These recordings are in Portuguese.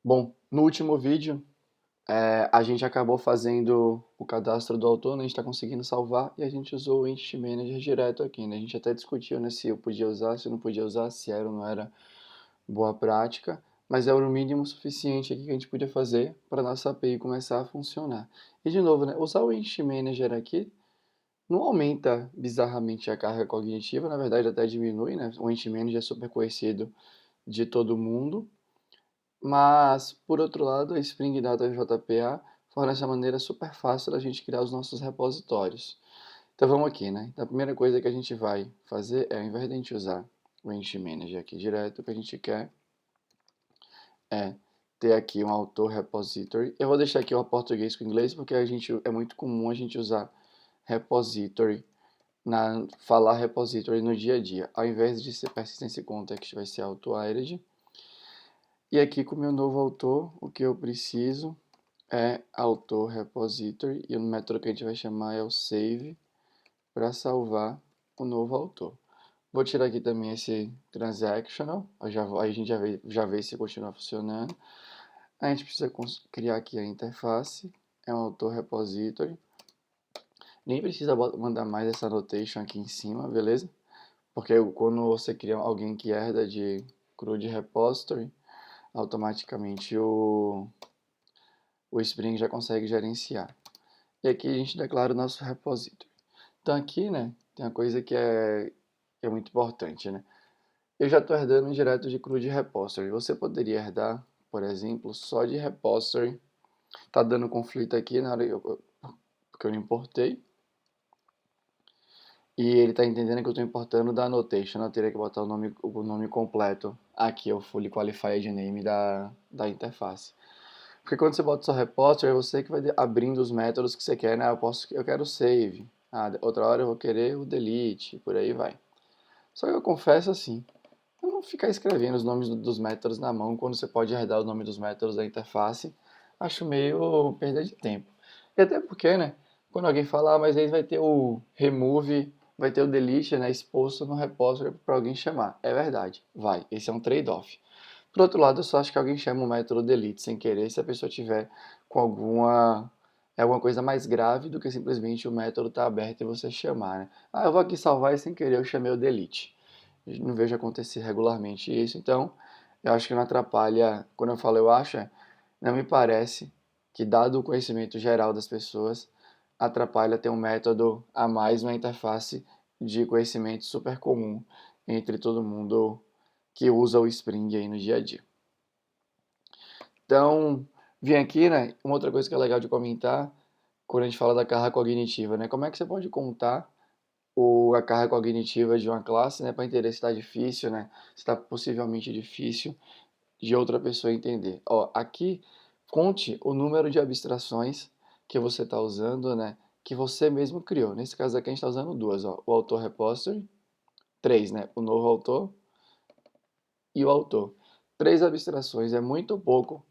Bom, no último vídeo, a gente acabou fazendo o cadastro do autor, né? A gente está conseguindo salvar e a gente usou o Entity Manager direto aqui, né? A gente até discutiu, né, se eu podia usar, se eu não podia usar, se era ou não era boa prática, mas era o mínimo suficiente aqui que a gente podia fazer para a nossa API começar a funcionar. E de novo, né, usar o Entity Manager aqui não aumenta bizarramente a carga cognitiva, na verdade até diminui, né? O Entity Manager é super conhecido de todo mundo. Mas, por outro lado, a Spring Data JPA fornece uma maneira super fácil da gente criar os nossos repositórios. Então vamos aqui, né? Então, a primeira coisa que a gente vai fazer é, ao invés de a gente usar o Entity Manager aqui direto, o que a gente quer é ter aqui um autor repository. Eu vou deixar aqui o português com o inglês porque é muito comum a gente usar repository falar repository no dia a dia. Ao invés de ser persistence context, vai ser auto-added. E aqui com o meu novo autor, o que eu preciso é autor repository e o método que a gente vai chamar é o save para salvar o novo autor. Vou tirar aqui também esse transactional, aí a gente já vê se continua funcionando. A gente precisa criar aqui a interface, é um autor repository. Nem precisa mandar mais essa annotation aqui em cima, beleza? Porque quando você cria alguém que herda de CRUD repository, automaticamente o Spring já consegue gerenciar. E aqui a gente declara o nosso repository. Então aqui, né, tem uma coisa que é muito importante, né? Eu já estou herdando direto de CRUD repository. Você poderia herdar, por exemplo, só de repository. Tá dando conflito aqui na hora porque eu não importei. E ele está entendendo que eu estou importando da annotation. Eu teria que botar o nome completo aqui, o fully qualified name da interface. Porque quando você bota o seu repository, é você que vai abrindo os métodos que você quer, né? Eu quero save. Outra hora eu vou querer o delete, por aí vai. Só que eu confesso assim, eu não ficar escrevendo os nomes dos métodos na mão quando você pode herdar o nome dos métodos da interface, acho meio perda de tempo. E até porque, né? Quando alguém fala, mas aí vai ter o remove, vai ter o delete, né, exposto no repository para alguém chamar. É verdade, vai. Esse é um trade-off. Por outro lado, eu só acho que alguém chama o método delete sem querer se a pessoa tiver com alguma coisa mais grave do que simplesmente o método estar aberto e você chamar, né? Ah, eu vou aqui salvar e sem querer eu chamei o delete. Eu não vejo acontecer regularmente isso, então eu acho que não atrapalha. Quando eu falo eu acho, não me parece que, dado o conhecimento geral das pessoas, atrapalha ter um método a mais na interface de conhecimento super comum entre todo mundo que usa o Spring aí no dia a dia. Então, vim aqui, né? Uma outra coisa que é legal de comentar quando a gente fala da carga cognitiva, né? Como é que você pode contar a carga cognitiva de uma classe, né? Para entender se está difícil, né? Se está possivelmente difícil de outra pessoa entender. Ó, aqui conte o número de abstrações que você está usando, né? Que você mesmo criou. Nesse caso aqui a gente está usando duas, ó. O autor repository, três, né? O novo autor e o autor. Três abstrações é muito pouco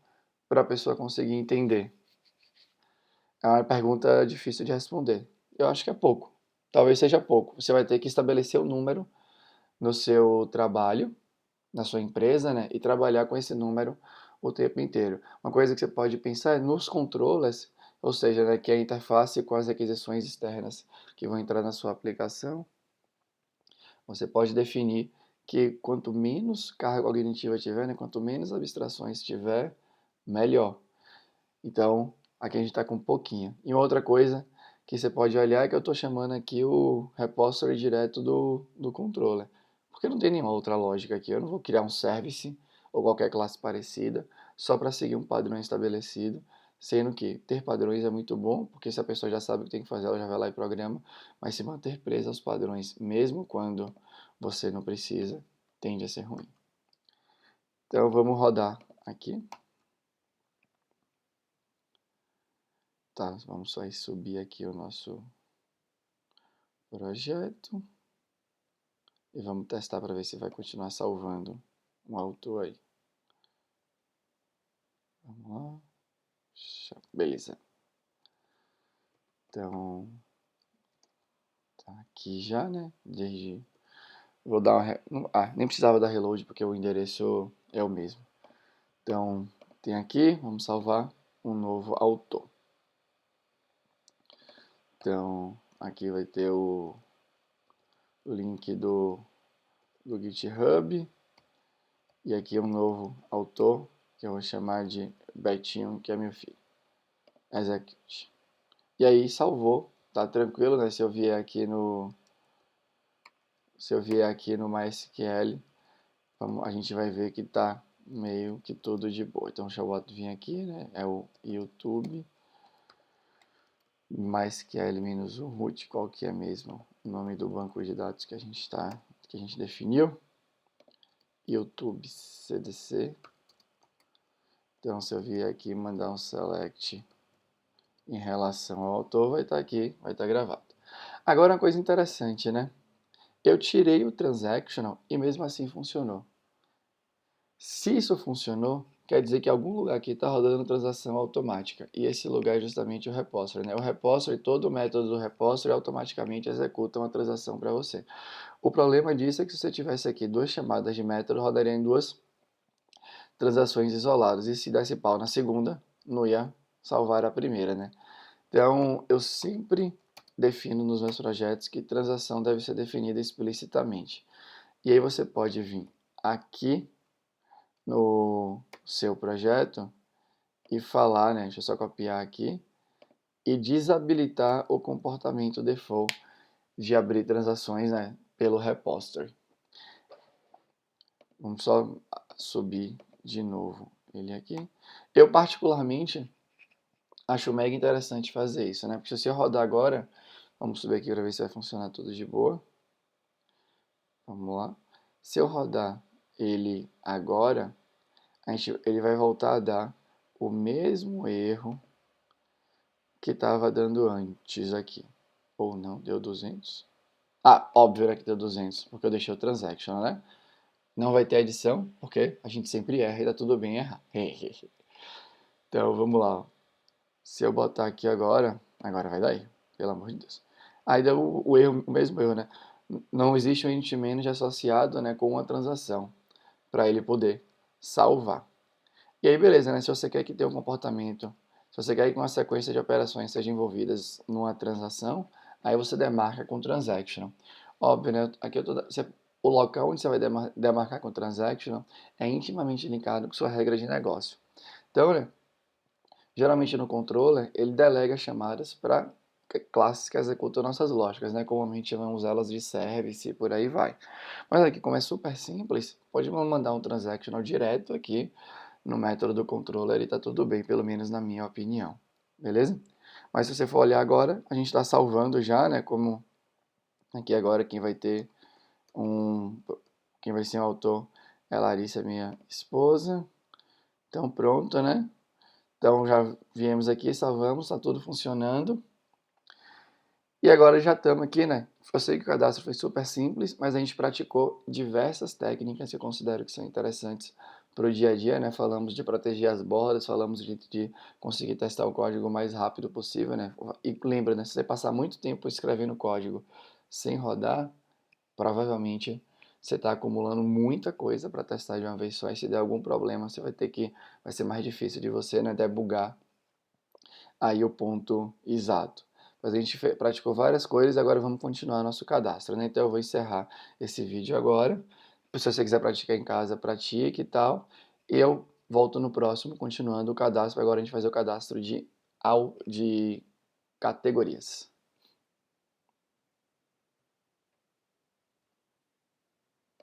para a pessoa conseguir entender. É uma pergunta difícil de responder. Eu acho que é pouco. Talvez seja pouco. Você vai ter que estabelecer o número no seu trabalho, na sua empresa, né? E trabalhar com esse número o tempo inteiro. Uma coisa que você pode pensar é nos controllers, ou seja, né, que é a interface com as requisições externas que vão entrar na sua aplicação. Você pode definir que quanto menos carga cognitiva tiver, né, quanto menos abstrações tiver, melhor. Então, aqui a gente está com um pouquinho. E outra coisa que você pode olhar é que eu estou chamando aqui o repository direto do controller. Porque não tem nenhuma outra lógica aqui. Eu não vou criar um service ou qualquer classe parecida só para seguir um padrão estabelecido. Sendo que ter padrões é muito bom, porque se a pessoa já sabe o que tem que fazer, ela já vai lá e programa. Mas se manter presa aos padrões, mesmo quando você não precisa, tende a ser ruim. Então vamos rodar aqui. Tá, vamos só subir aqui o nosso projeto e vamos testar para ver se vai continuar salvando um autor aí. Vamos lá. Beleza. Então, tá aqui já, né? Desde... Vou dar uma... nem precisava dar reload porque o endereço é o mesmo. Então, tem aqui, vamos salvar um novo autor. Então, aqui vai ter o link do GitHub. E aqui um novo autor, que eu vou chamar de Betinho, que é meu filho. Execute. E aí salvou, tá tranquilo, né? Se eu vier aqui no MySQL, a gente vai ver que tá meio que tudo de boa. Então deixa eu vir aqui, né? É o YouTube MySQL-o root, qual que é mesmo o nome do banco de dados que a gente definiu? YouTube CDC. Então se eu vier aqui e mandar um select em relação ao autor, vai estar aqui, vai estar gravado. Agora uma coisa interessante, né? Eu tirei o transactional e mesmo assim funcionou. Se isso funcionou, quer dizer que algum lugar aqui está rodando transação automática. E esse lugar é justamente o repository, né? O repository, todo o método do repository automaticamente executa uma transação para você. O problema disso é que se você tivesse aqui duas chamadas de método, rodaria em duas transações isoladas. E se desse pau na segunda, não ia salvar a primeira, né? Então, eu sempre defino nos meus projetos que transação deve ser definida explicitamente. E aí você pode vir aqui no seu projeto e falar, né? Deixa eu só copiar aqui e desabilitar o comportamento default de abrir transações, né, pelo repository. Vamos só subir de novo ele aqui. Eu particularmente acho mega interessante fazer isso, né? Porque se eu rodar agora, vamos subir aqui para ver se vai funcionar tudo de boa. Vamos lá. Se eu rodar ele agora, ele vai voltar a dar o mesmo erro que estava dando antes aqui. Ou não, deu 200. Ah, óbvio era que deu 200, porque eu deixei o transaction, né? Não vai ter adição, porque a gente sempre erra e dá tudo bem errar. Então, vamos lá. Se eu botar aqui agora vai dar erro, pelo amor de Deus. Aí deu o erro, o mesmo erro, né? Não existe um int manage associado, né, com uma transação para ele poder salvar. E aí, beleza, né? Se você quer que tenha um comportamento, se você quer que uma sequência de operações seja envolvidas numa transação, aí você demarca com transaction. Óbvio, né? Aqui o local onde você vai demarcar com transaction é intimamente linkado com sua regra de negócio. Então, né? Geralmente no controller, ele delega chamadas para classes que executam nossas lógicas, né? Comumente chamamos elas de service e por aí vai. Mas aqui, como é super simples, pode mandar um transactional direto aqui no método do controller e está tudo bem, pelo menos na minha opinião. Beleza? Mas se você for olhar agora, a gente está salvando já, né? Como aqui agora quem vai ser o autor é a Larissa, minha esposa. Então pronto, né? Então já viemos aqui, salvamos, está tudo funcionando. E agora já estamos aqui, né? Eu sei que o cadastro foi super simples, mas a gente praticou diversas técnicas que eu considero que são interessantes para o dia a dia, né? Falamos de proteger as bordas, falamos de conseguir testar o código o mais rápido possível, né? E lembra, né? Se você passar muito tempo escrevendo código sem rodar, provavelmente você está acumulando muita coisa para testar de uma vez só. E se der algum problema, vai ser mais difícil de você, né, debugar aí o ponto exato. Mas a gente praticou várias coisas, agora vamos continuar nosso cadastro, né? Então eu vou encerrar esse vídeo agora. Se você quiser praticar em casa, pratique e tal. E eu volto no próximo, continuando o cadastro. Agora a gente vai fazer o cadastro de categorias.